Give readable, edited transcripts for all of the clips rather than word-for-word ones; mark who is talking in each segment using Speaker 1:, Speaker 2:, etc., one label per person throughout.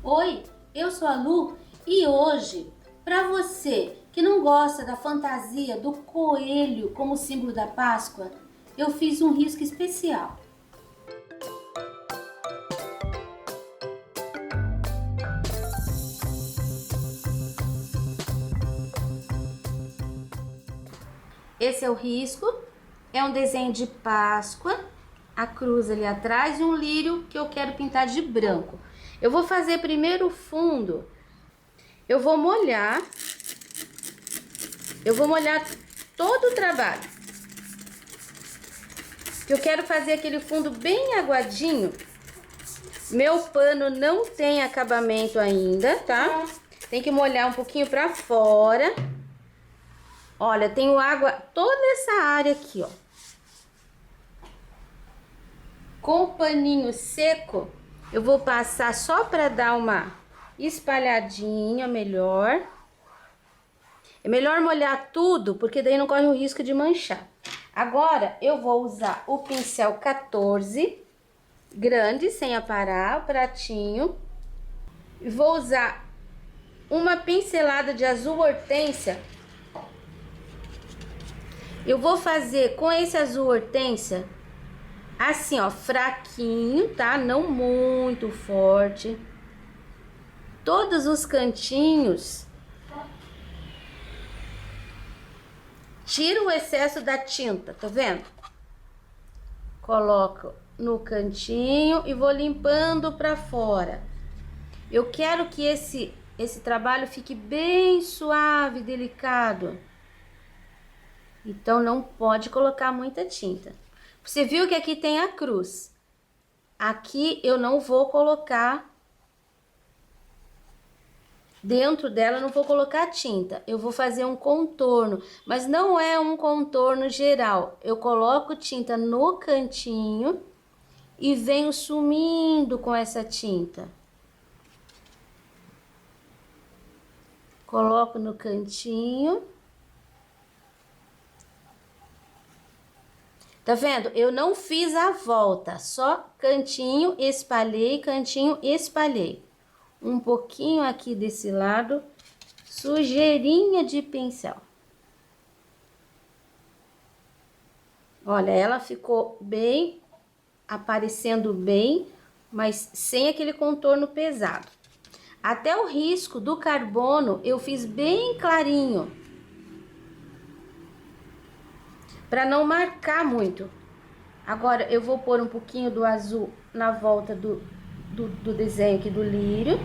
Speaker 1: Oi, eu sou a Lu e hoje, para você que não gosta da fantasia do coelho como símbolo da Páscoa, eu fiz um risco especial. Esse é o risco, é um desenho de Páscoa, a cruz ali atrás e um lírio que eu quero pintar de branco. Eu vou fazer primeiro o fundo, eu vou molhar todo o trabalho. Eu quero fazer aquele fundo bem aguadinho. Meu pano não tem acabamento ainda, tá? Tem que molhar um pouquinho pra fora. Olha, tenho água toda essa área aqui, ó. Com o paninho seco, eu vou passar só pra dar uma espalhadinha melhor. É melhor molhar tudo, porque daí não corre o risco de manchar. Agora, eu vou usar o pincel 14, grande, sem aparar, o pratinho. E vou usar uma pincelada de azul hortênsia. Eu vou fazer com esse azul hortênsia, assim, ó, fraquinho, tá? Não muito forte. Todos os cantinhos. Tira o excesso da tinta, tá vendo? Coloco no cantinho e vou limpando pra fora. Eu quero que esse trabalho fique bem suave, delicado. Então, não pode colocar muita tinta. Você viu que aqui tem a cruz. Aqui eu não vou colocar... Dentro dela, não vou colocar tinta. Eu vou fazer um contorno, mas não é um contorno geral. Eu coloco tinta no cantinho e venho sumindo com essa tinta. Coloco no cantinho. Tá vendo? Eu não fiz a volta, só cantinho, espalhei, cantinho, espalhei. Um pouquinho aqui desse lado, sujeirinha de pincel. Olha, ela ficou bem, aparecendo bem, mas sem aquele contorno pesado. Até o risco do carbono eu fiz bem clarinho, para não marcar muito. Agora eu vou pôr um pouquinho do azul na volta do desenho aqui do lírio.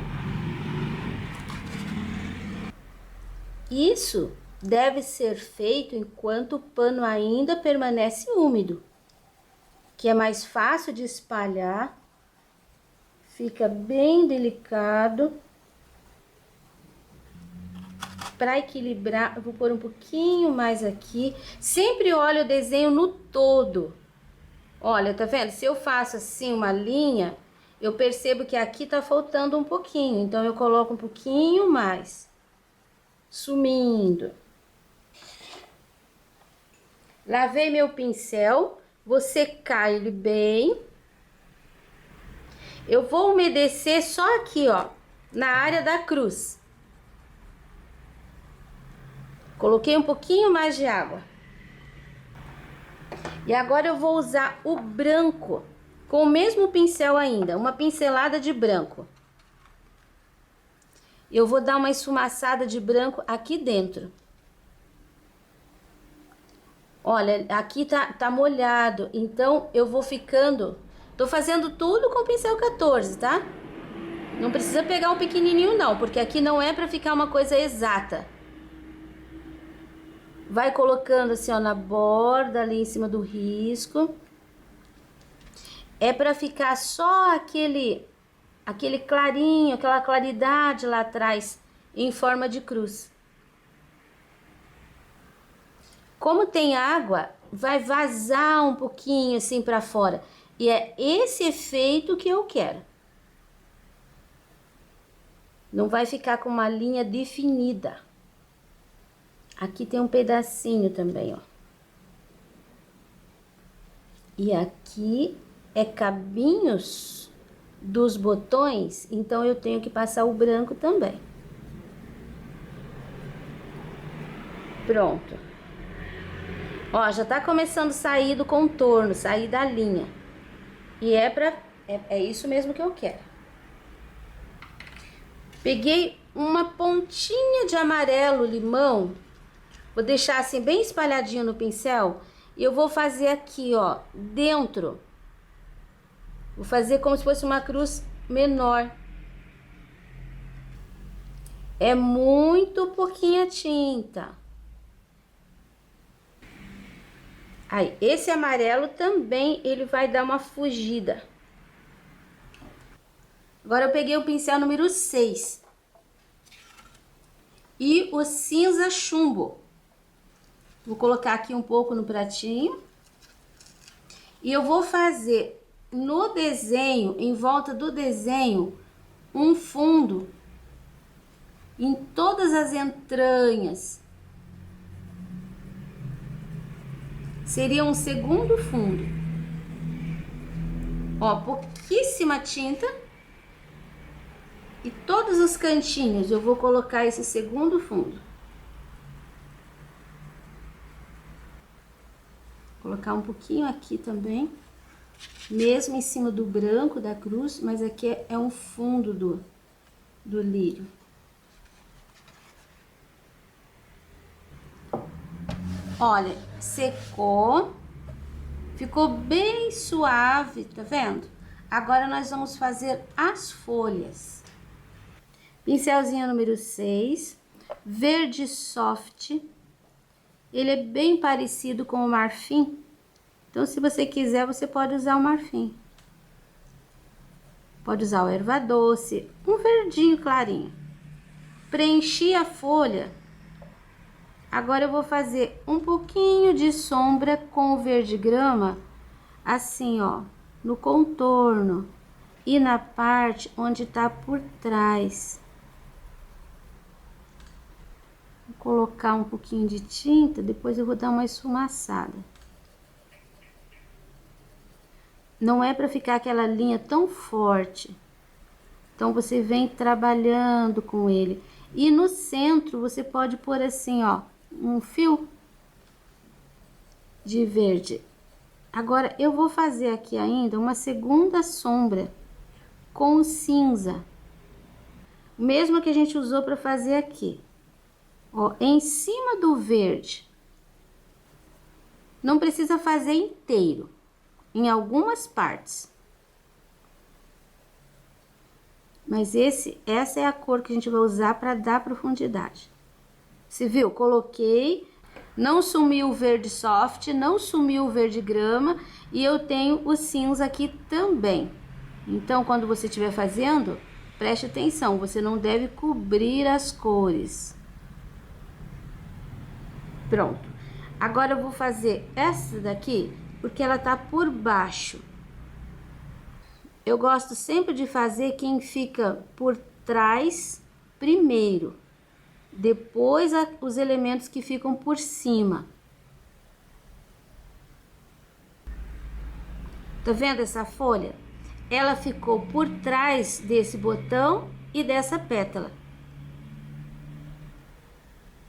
Speaker 1: Isso deve ser feito enquanto o pano ainda permanece úmido, que é mais fácil de espalhar, fica bem delicado. Para equilibrar, eu vou pôr um pouquinho mais aqui. Sempre olho o desenho no todo. Olha, tá vendo? Se eu faço assim uma linha, eu percebo que aqui tá faltando um pouquinho. Então, eu coloco um pouquinho mais. Sumindo. Lavei meu pincel. Vou secar ele bem. Eu vou umedecer só aqui, ó, na área da cruz. Coloquei um pouquinho mais de água. E agora eu vou usar o branco, com o mesmo pincel ainda, uma pincelada de branco. Eu vou dar uma esfumaçada de branco aqui dentro. Olha, aqui tá molhado, então eu vou ficando... Tô fazendo tudo com o pincel 14, tá? Não precisa pegar um pequenininho não, porque aqui não é pra ficar uma coisa exata. Vai colocando assim, ó, na borda, ali em cima do risco. É pra ficar só aquele clarinho, aquela claridade lá atrás, em forma de cruz. Como tem água, vai vazar um pouquinho assim pra fora. E é esse efeito que eu quero. Não vai ficar com uma linha definida. Aqui tem um pedacinho também, ó. E aqui é cabinhos dos botões, então eu tenho que passar o branco também. Pronto. Ó, já tá começando a sair do contorno, sair da linha. E é isso mesmo que eu quero. Peguei uma pontinha de amarelo limão, vou deixar assim bem espalhadinho no pincel, e eu vou fazer aqui, ó, dentro. Vou fazer como se fosse uma cruz menor. É muito pouquinha tinta. Aí, esse amarelo também, ele vai dar uma fugida. Agora, eu peguei o pincel número 6. E o cinza chumbo. Vou colocar aqui um pouco no pratinho. E eu vou fazer no desenho, em volta do desenho, um fundo em todas as entranhas. Seria um segundo fundo. Ó, pouquíssima tinta. E todos os cantinhos eu vou colocar esse segundo fundo. Vou colocar um pouquinho aqui também. Mesmo em cima do branco da cruz, mas aqui é um fundo do lírio. Olha, secou, ficou bem suave, tá vendo? Agora nós vamos fazer as folhas. Pincelzinho número 6, verde soft. Ele é bem parecido com o marfim. Então, se você quiser, você pode usar o marfim. Pode usar o erva doce, um verdinho clarinho. Preenchi a folha. Agora eu vou fazer um pouquinho de sombra com o verde grama, assim, ó, no contorno e na parte onde tá por trás. Vou colocar um pouquinho de tinta, depois eu vou dar uma esfumaçada. Não é para ficar aquela linha tão forte. Então, você vem trabalhando com ele. E no centro, você pode pôr assim, ó, um fio de verde. Agora, eu vou fazer aqui ainda uma segunda sombra com cinza. O mesmo que a gente usou para fazer aqui. Ó, em cima do verde. Não precisa fazer inteiro. Em algumas partes. Mas essa é a cor que a gente vai usar para dar profundidade. Você viu? Coloquei, não sumiu o verde soft, não sumiu o verde grama e eu tenho o cinza aqui também. Então, quando você estiver fazendo, preste atenção, você não deve cobrir as cores. Pronto. Agora eu vou fazer essa daqui, porque ela tá por baixo. Eu gosto sempre de fazer quem fica por trás primeiro, depois os elementos que ficam por cima. Tá vendo essa folha? Ela ficou por trás desse botão e dessa pétala.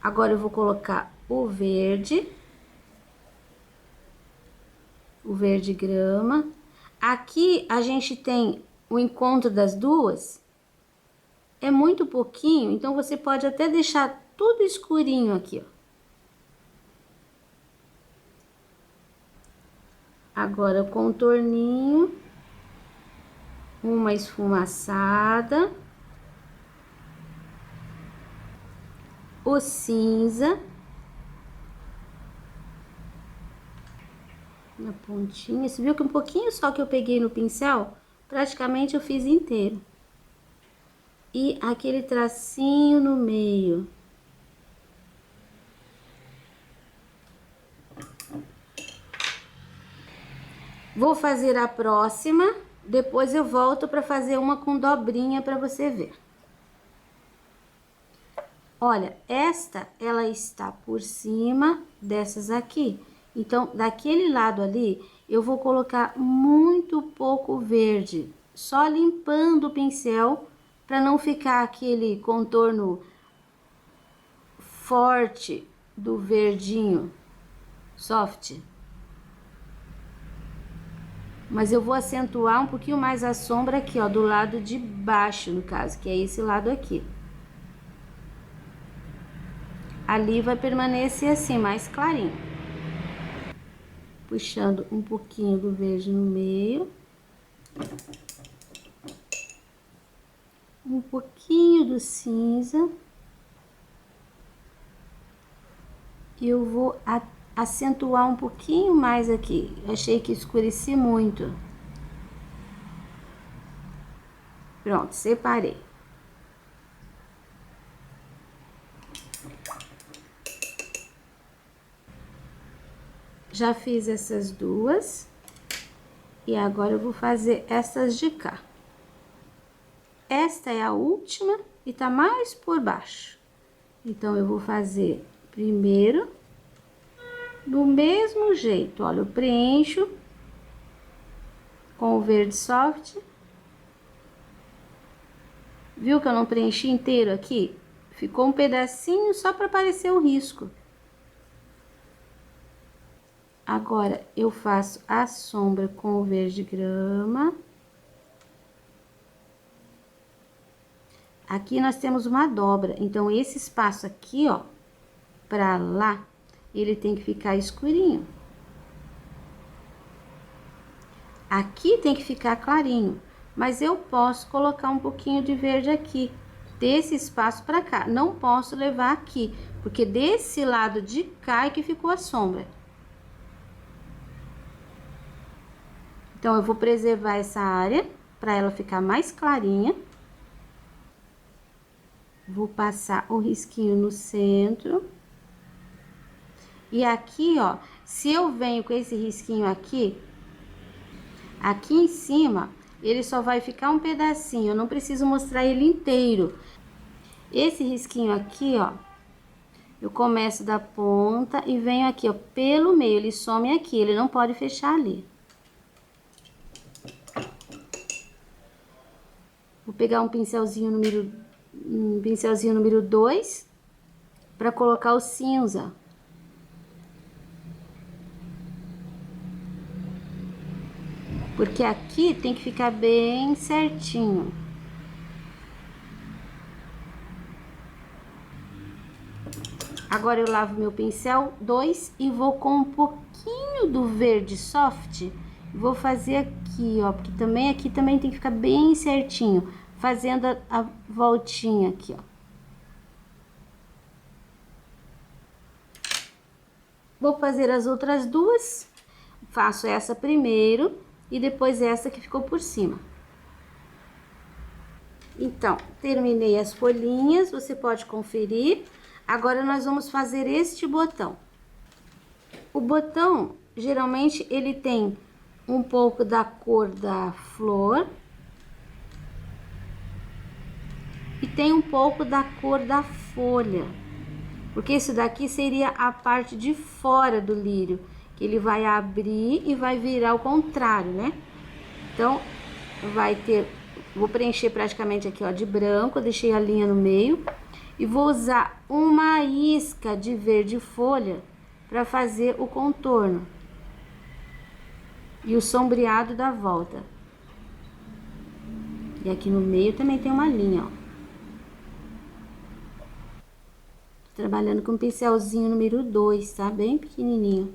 Speaker 1: Agora eu vou colocar o verde grama. Aqui a gente tem o encontro das duas, é muito pouquinho, então você pode até deixar tudo escurinho aqui, ó. Agora o contorninho, uma esfumaçada, o cinza na pontinha. Você viu que um pouquinho só que eu peguei no pincel, praticamente eu fiz inteiro. E aquele tracinho no meio. Vou fazer a próxima, depois eu volto para fazer uma com dobrinha para você ver. Olha, esta, ela está por cima dessas aqui. Então, daquele lado ali, eu vou colocar muito pouco verde. só limpando o pincel para não ficar aquele contorno forte do verdinho soft. Mas eu vou acentuar um pouquinho mais a sombra aqui, ó, do lado de baixo, no caso, que é esse lado aqui. Ali vai permanecer assim, mais clarinho. Puxando um pouquinho do verde no meio. Um pouquinho do cinza. E eu vou acentuar um pouquinho mais aqui. Eu achei que escureci muito. Pronto, separei. Já fiz essas duas. E agora eu vou fazer essas de cá. Esta é a última e tá mais por baixo. Então, eu vou fazer primeiro do mesmo jeito. Olha, eu preencho com o verde soft. Viu que eu não preenchi inteiro aqui? Ficou um pedacinho só para aparecer o risco. Agora, eu faço a sombra com o verde grama. Aqui nós temos uma dobra, então esse espaço aqui, ó, pra lá, ele tem que ficar escurinho. Aqui tem que ficar clarinho, mas eu posso colocar um pouquinho de verde aqui, desse espaço pra cá. Não posso levar aqui, porque desse lado de cá é que ficou a sombra. Então, eu vou preservar essa área, pra ela ficar mais clarinha. Vou passar o risquinho no centro. E aqui, ó, se eu venho com esse risquinho aqui, aqui em cima, ele só vai ficar um pedacinho, eu não preciso mostrar ele inteiro. Esse risquinho aqui, ó, eu começo da ponta e venho aqui, ó, pelo meio, ele some aqui, ele não pode fechar ali. Vou pegar um pincelzinho número 2 para colocar o cinza. Porque aqui tem que ficar bem certinho. Agora eu lavo meu pincel 2 e vou com um pouquinho do verde soft. Vou fazer aqui, ó, porque também aqui também tem que ficar bem certinho, fazendo a voltinha aqui, ó. Vou fazer as outras duas. Faço essa primeiro e depois essa que ficou por cima. Então, terminei as folhinhas, você pode conferir. Agora, nós vamos fazer este botão. O botão, geralmente, ele tem um pouco da cor da flor e tem um pouco da cor da folha. Porque isso daqui seria a parte de fora do lírio, que ele vai abrir e vai virar ao contrário, né? Então, vai ter... Vou preencher praticamente aqui, ó, de branco, eu deixei a linha no meio. E vou usar uma isca de verde folha para fazer o contorno. E o sombreado da volta. E aqui no meio também tem uma linha, ó. Tô trabalhando com um pincelzinho número 2, tá? Bem pequenininho.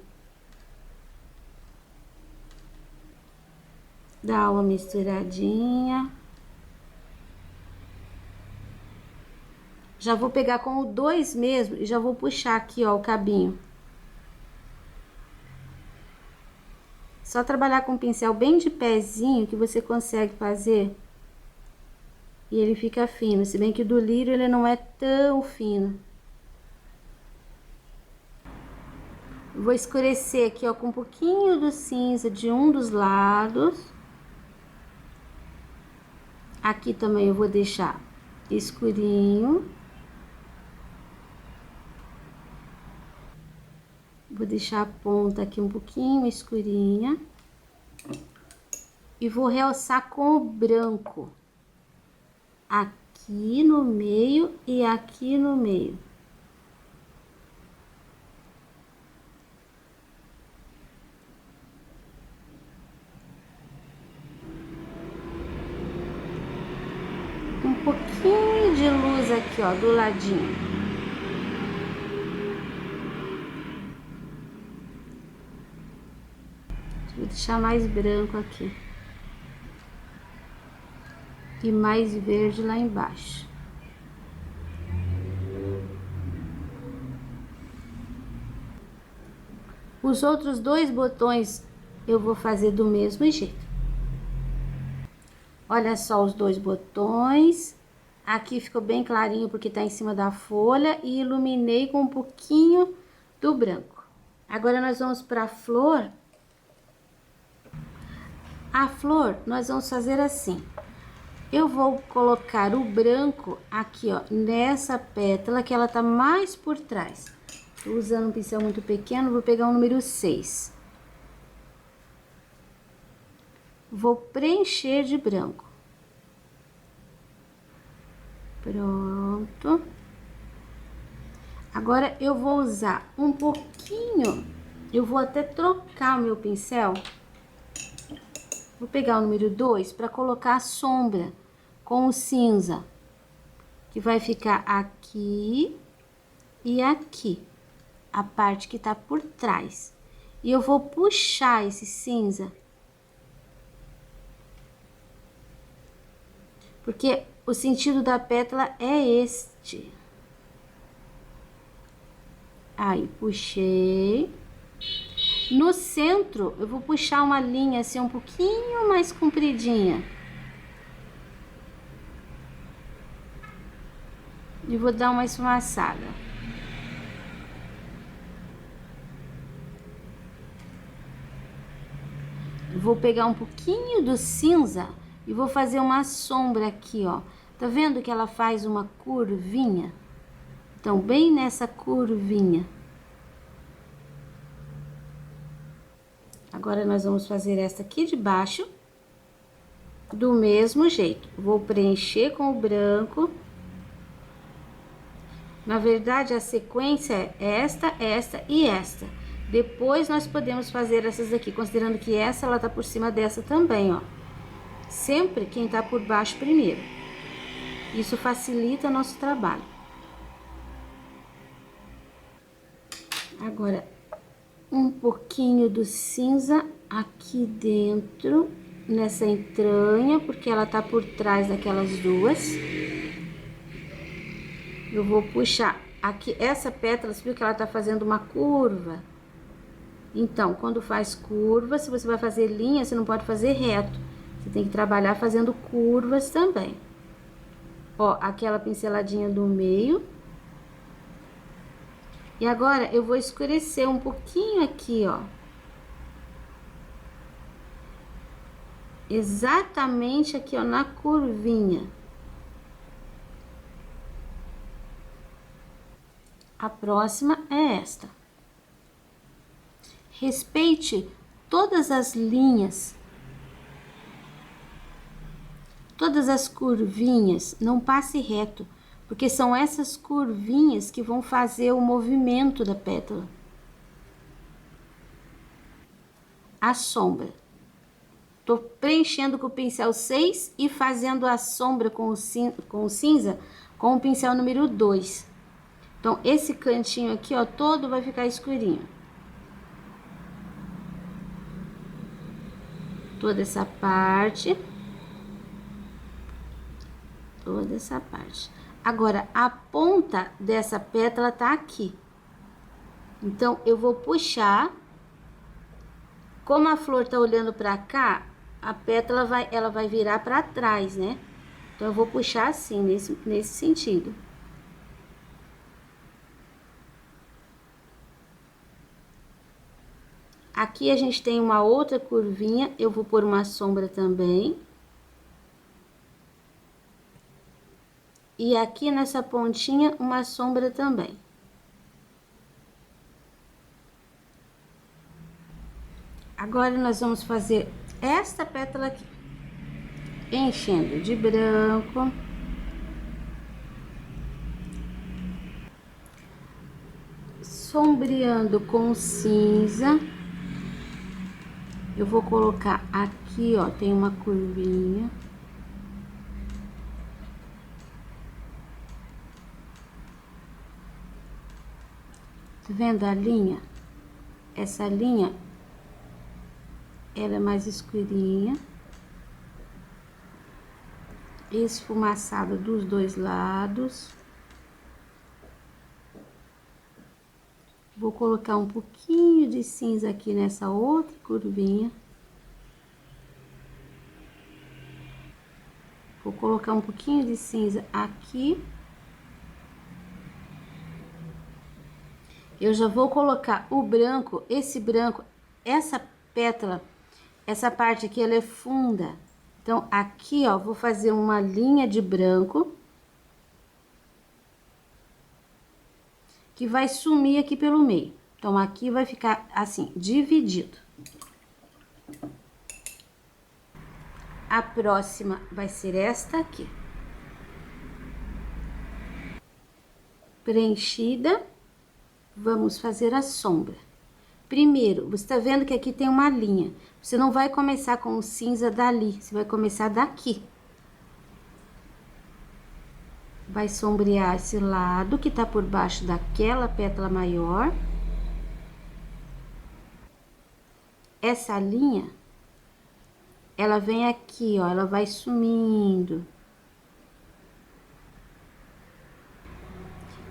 Speaker 1: Dá uma misturadinha. Já vou pegar com o 2 mesmo e já vou puxar aqui, ó, o cabinho. Só trabalhar com um pincel bem de pezinho que você consegue fazer. E ele fica fino, se bem que o do lírio ele não é tão fino. Vou escurecer aqui, ó, com um pouquinho do cinza de um dos lados. Aqui também eu vou deixar escurinho. Vou deixar a ponta aqui um pouquinho escurinha. e vou realçar com o branco. Aqui no meio e aqui no meio. Um pouquinho de luz aqui, ó, do ladinho. Vou deixar mais branco aqui. E mais verde lá embaixo. Os outros dois botões eu vou fazer do mesmo jeito. Olha só os dois botões. Aqui ficou bem clarinho porque tá em cima da folha e iluminei com um pouquinho do branco. Agora nós vamos para a flor. A flor nós vamos fazer assim. Eu vou colocar o branco aqui, ó, nessa pétala que ela tá mais por trás. Tô usando um pincel muito pequeno, vou pegar o número 6. Vou preencher de branco. Pronto. Agora eu vou usar um pouquinho, eu vou até trocar o meu pincel. Vou pegar o número 2 para colocar a sombra com o cinza, que vai ficar aqui e aqui, a parte que tá por trás. E eu vou puxar esse cinza, porque o sentido da pétala é este. Aí, puxei. No centro, eu vou puxar uma linha assim um pouquinho mais compridinha. E vou dar uma esfumaçada. Vou pegar um pouquinho do cinza e vou fazer uma sombra aqui, ó. Tá vendo que ela faz uma curvinha? Então, bem nessa curvinha. Agora, nós vamos fazer essa aqui de baixo, do mesmo jeito. Vou preencher com o branco. Na verdade, a sequência é esta, esta e esta. Depois, nós podemos fazer essas aqui, considerando que essa, ela tá por cima dessa também, ó. Sempre quem tá por baixo primeiro. Isso facilita nosso trabalho. Agora, um pouquinho do cinza aqui dentro, nessa entranha, porque ela tá por trás daquelas duas. Eu vou puxar aqui, essa pétala, você viu que ela tá fazendo uma curva? Então, quando faz curva, se você vai fazer linha, você não pode fazer reto. Você tem que trabalhar fazendo curvas também. Ó, aquela pinceladinha do meio. E agora, eu vou escurecer um pouquinho aqui, ó. Exatamente aqui, ó, na curvinha. A próxima é esta. Respeite todas as linhas, todas as curvinhas, não passe reto, porque são essas curvinhas que vão fazer o movimento da pétala. A sombra. Tô preenchendo com o pincel 6 e fazendo a sombra com o cinza com o pincel número 2. Então, esse cantinho aqui, ó, todo vai ficar escurinho. Toda essa parte. Toda essa parte. Agora, a ponta dessa pétala tá aqui. Então, eu vou puxar. Como a flor tá olhando pra cá, a pétala ela vai virar pra trás, né? Então, eu vou puxar assim, nesse sentido. Aqui a gente tem uma outra curvinha, eu vou pôr uma sombra também. E aqui nessa pontinha, uma sombra também. Agora, nós vamos fazer esta pétala aqui, enchendo de branco. Sombreando com cinza. Eu vou colocar aqui, ó, tem uma curvinha. Tá vendo a linha? Essa linha, ela é mais escurinha. Esfumaçada dos dois lados. Vou colocar um pouquinho de cinza aqui nessa outra curvinha. Vou colocar um pouquinho de cinza aqui. Eu já vou colocar o branco, esse branco, essa pétala, essa parte aqui, ela é funda. Então, aqui, ó, vou fazer uma linha de branco. Que vai sumir aqui pelo meio. Então, aqui vai ficar assim, dividido. A próxima vai ser esta aqui. Preenchida. Vamos fazer a sombra. Primeiro, você tá vendo que aqui tem uma linha. Você não vai começar com o cinza dali, você vai começar daqui. Vai sombrear esse lado que tá por baixo daquela pétala maior. Essa linha, ela vem aqui, ó, ela vai sumindo.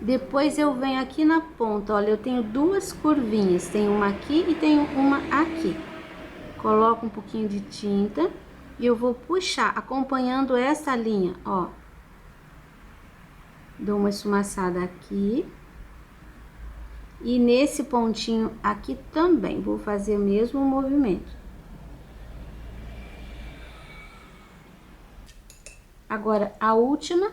Speaker 1: Depois eu venho aqui na ponta, olha, eu tenho duas curvinhas, tem uma aqui e tenho uma aqui. Coloco um pouquinho de tinta e eu vou puxar, acompanhando essa linha, ó. Dou uma esfumaçada aqui. E nesse pontinho aqui também, vou fazer o mesmo movimento. Agora, a última.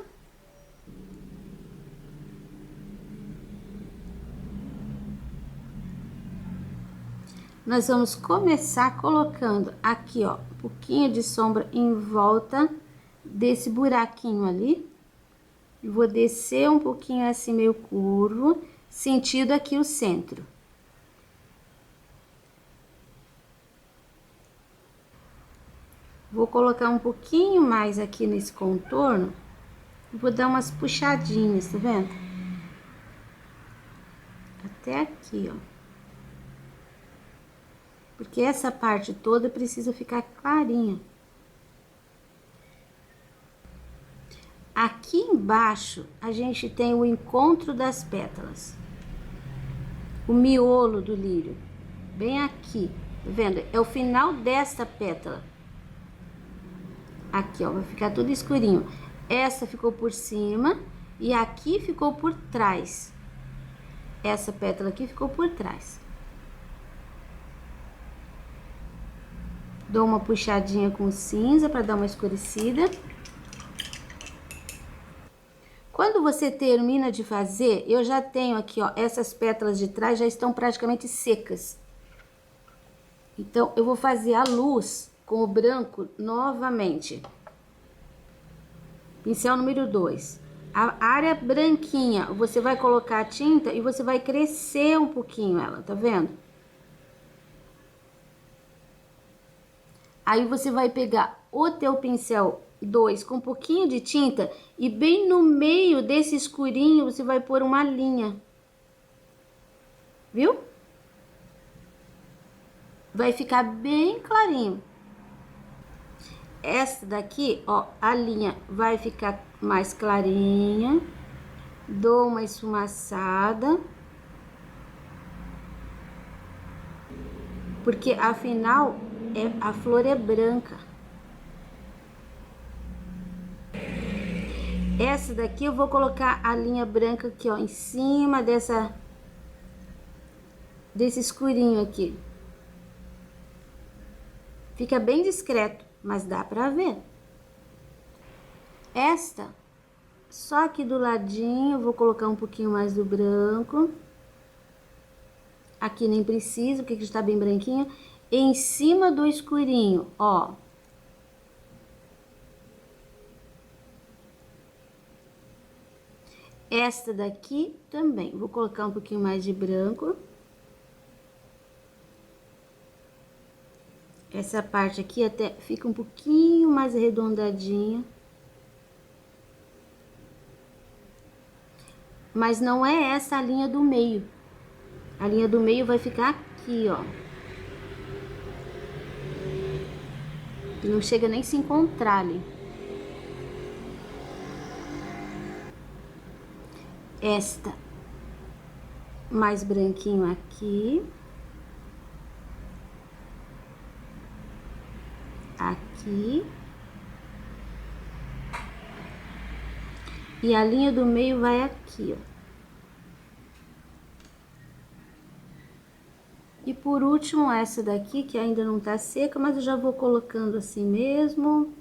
Speaker 1: Nós vamos começar colocando aqui, ó, um pouquinho de sombra em volta desse buraquinho ali. E vou descer um pouquinho assim, meio curvo, sentido aqui o centro. Vou colocar um pouquinho mais aqui nesse contorno. Vou dar umas puxadinhas, tá vendo? Até aqui, ó. Porque essa parte toda precisa ficar clarinha. Aqui embaixo, a gente tem o encontro das pétalas. O miolo do lírio. Bem aqui, tá vendo? É o final desta pétala. Aqui, ó, vai ficar tudo escurinho. Essa ficou por cima e aqui ficou por trás. Essa pétala aqui ficou por trás. Dou uma puxadinha com cinza para dar uma escurecida. Quando você termina de fazer, eu já tenho aqui, ó, essas pétalas de trás já estão praticamente secas. Então, eu vou fazer a luz com o branco novamente. Pincel número 2. A área branquinha, você vai colocar a tinta e você vai crescer um pouquinho ela, tá vendo? Aí você vai pegar o teu pincel 2 com um pouquinho de tinta e bem no meio desse escurinho você vai pôr uma linha. Viu? Vai ficar bem clarinho. Essa daqui, ó, a linha vai ficar mais clarinha. Dou uma esfumaçada. Porque afinal, a flor é branca. Essa daqui eu vou colocar a linha branca aqui, ó, em cima desse escurinho aqui. Fica bem discreto, mas dá pra ver. Esta, só aqui do ladinho, eu vou colocar um pouquinho mais do branco. Aqui nem precisa, porque está bem branquinho. em cima do escurinho, ó. Esta daqui também, vou colocar um pouquinho mais de branco. Essa parte aqui até fica um pouquinho mais arredondadinha. Mas não é essa a linha do meio. A linha do meio vai ficar aqui, ó. Não chega nem a se encontrar ali. Esta mais branquinho aqui. Aqui. E a linha do meio vai aqui, ó. E por último, essa daqui, que ainda não tá seca, mas eu já vou colocando assim mesmo.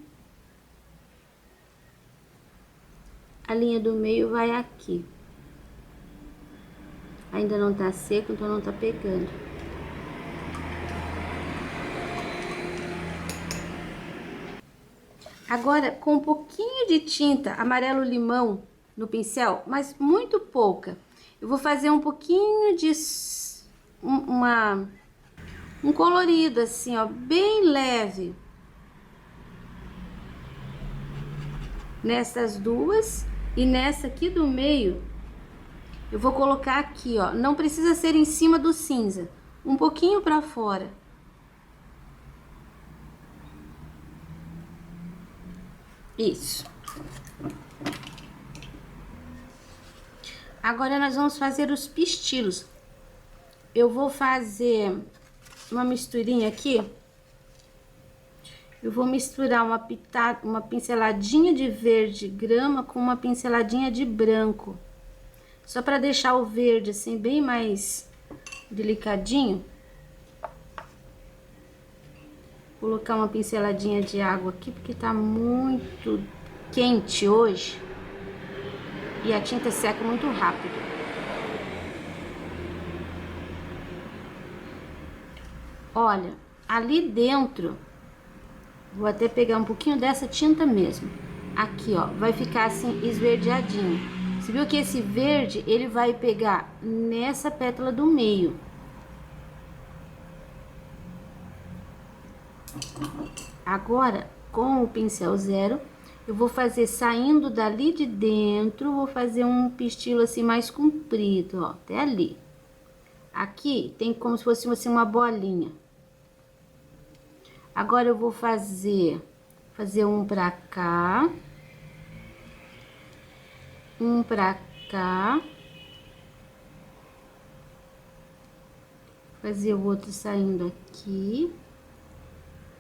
Speaker 1: A linha do meio vai aqui. Ainda não tá seco, então não tá pegando. Agora, com um pouquinho de tinta amarelo limão no pincel, mas muito pouca, eu vou fazer um pouquinho de um colorido assim, ó, bem leve. Nessas duas e nessa aqui do meio, eu vou colocar aqui, ó, não precisa ser em cima do cinza, um pouquinho pra fora. Isso. Agora nós vamos fazer os pistilos. Eu vou fazer uma misturinha aqui. Eu vou misturar uma pinceladinha de verde grama com uma pinceladinha de branco. Só para deixar o verde assim bem mais delicadinho. Vou colocar uma pinceladinha de água aqui porque tá muito quente hoje. E a tinta seca muito rápido. Olha, ali dentro, vou até pegar um pouquinho dessa tinta mesmo. Aqui, ó, vai ficar assim esverdeadinho. Você viu que esse verde, ele vai pegar nessa pétala do meio. Agora, com o pincel zero, eu vou fazer saindo dali de dentro, vou fazer um pistilo assim mais comprido, ó, até ali. Aqui tem como se fosse assim uma bolinha. Agora eu vou fazer um pra cá, um pra cá, fazer o outro saindo aqui,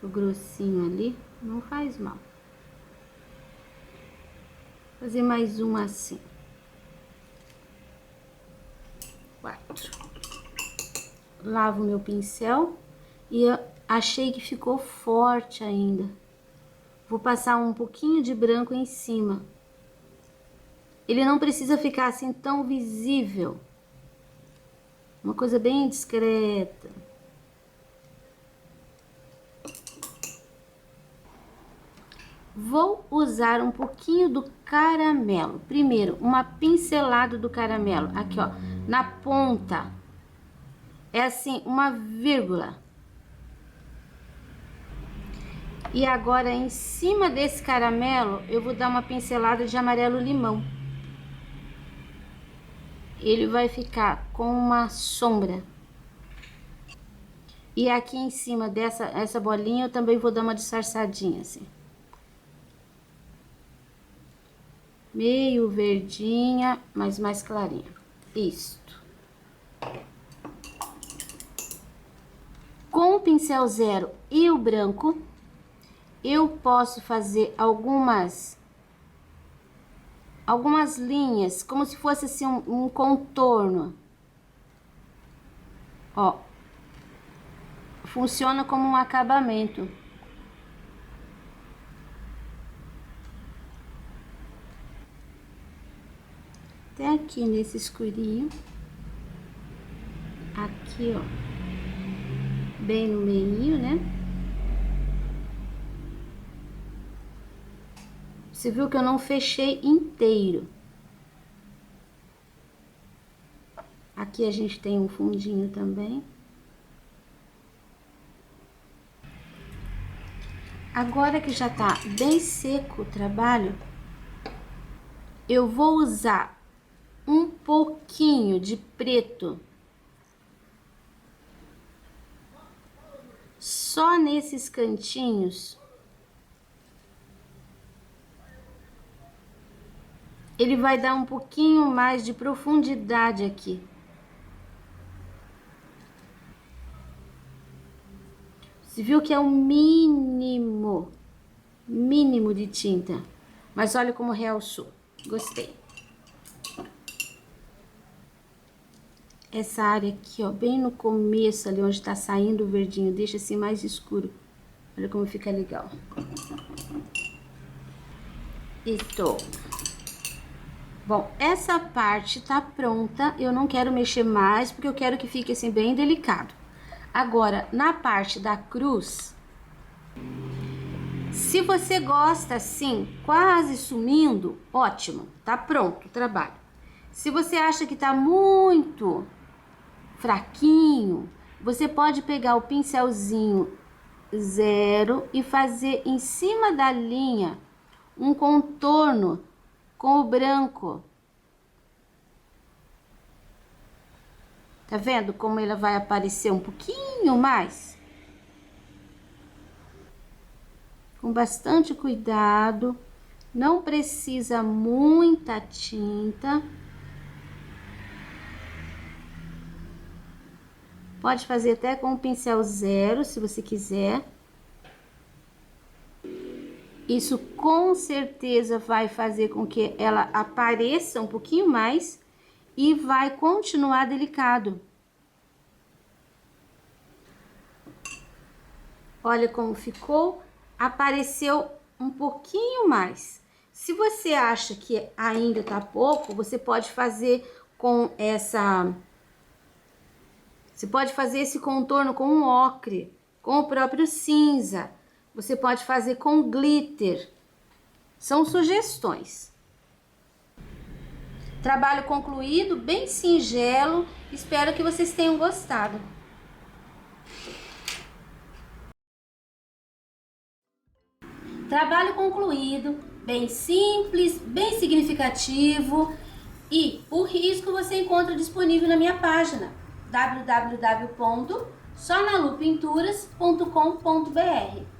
Speaker 1: o grossinho ali, não faz mal. Fazer mais um assim. 4. Lavo meu pincel e eu achei que ficou forte ainda. Vou passar um pouquinho de branco em cima. Ele não precisa ficar assim tão visível. Uma coisa bem discreta. Vou usar um pouquinho do caramelo. Primeiro, uma pincelada do caramelo. Aqui, ó, na ponta. É assim, uma vírgula. E agora, em cima desse caramelo, eu vou dar uma pincelada de amarelo limão. Ele vai ficar com uma sombra. E aqui em cima essa bolinha, eu também vou dar uma disfarçadinha, assim. Meio verdinha, mas mais clarinha. Isto. Com o pincel zero e o branco, eu posso fazer algumas linhas, como se fosse assim um contorno. Ó. Funciona como um acabamento. Até aqui nesse escurinho. Aqui, ó. bem no meio, né? Você viu que eu não fechei inteiro. Aqui a gente tem um fundinho também. Agora que já tá bem seco o trabalho, eu vou usar um pouquinho de preto só nesses cantinhos. Ele vai dar um pouquinho mais de profundidade aqui. Você viu que é o mínimo de tinta. Mas olha como realçou. Gostei. Essa área aqui, ó, bem no começo ali, onde tá saindo o verdinho, deixa assim mais escuro. Olha como fica legal. Isso. Bom, essa parte tá pronta. Eu não quero mexer mais, porque eu quero que fique assim bem delicado. Agora, na parte da cruz, se você gosta assim, quase sumindo, ótimo, tá pronto o trabalho. Se você acha que tá muito fraquinho, você pode pegar o pincelzinho 0 e fazer em cima da linha um contorno com o branco. Tá vendo como ela vai aparecer um pouquinho mais? Com bastante cuidado, não precisa muita tinta. Pode fazer até com o pincel 0, se você quiser. Isso com certeza vai fazer com que ela apareça um pouquinho mais e vai continuar delicado. Olha como ficou. Apareceu um pouquinho mais. Se você acha que ainda tá pouco, você pode fazer com essa... Você pode fazer esse contorno com um ocre, com o próprio cinza. Você pode fazer com glitter. São sugestões. Trabalho concluído, bem singelo. Espero que vocês tenham gostado. Trabalho concluído, bem simples, bem significativo. E o risco você encontra disponível na minha página www.sonalupinturas.com.br.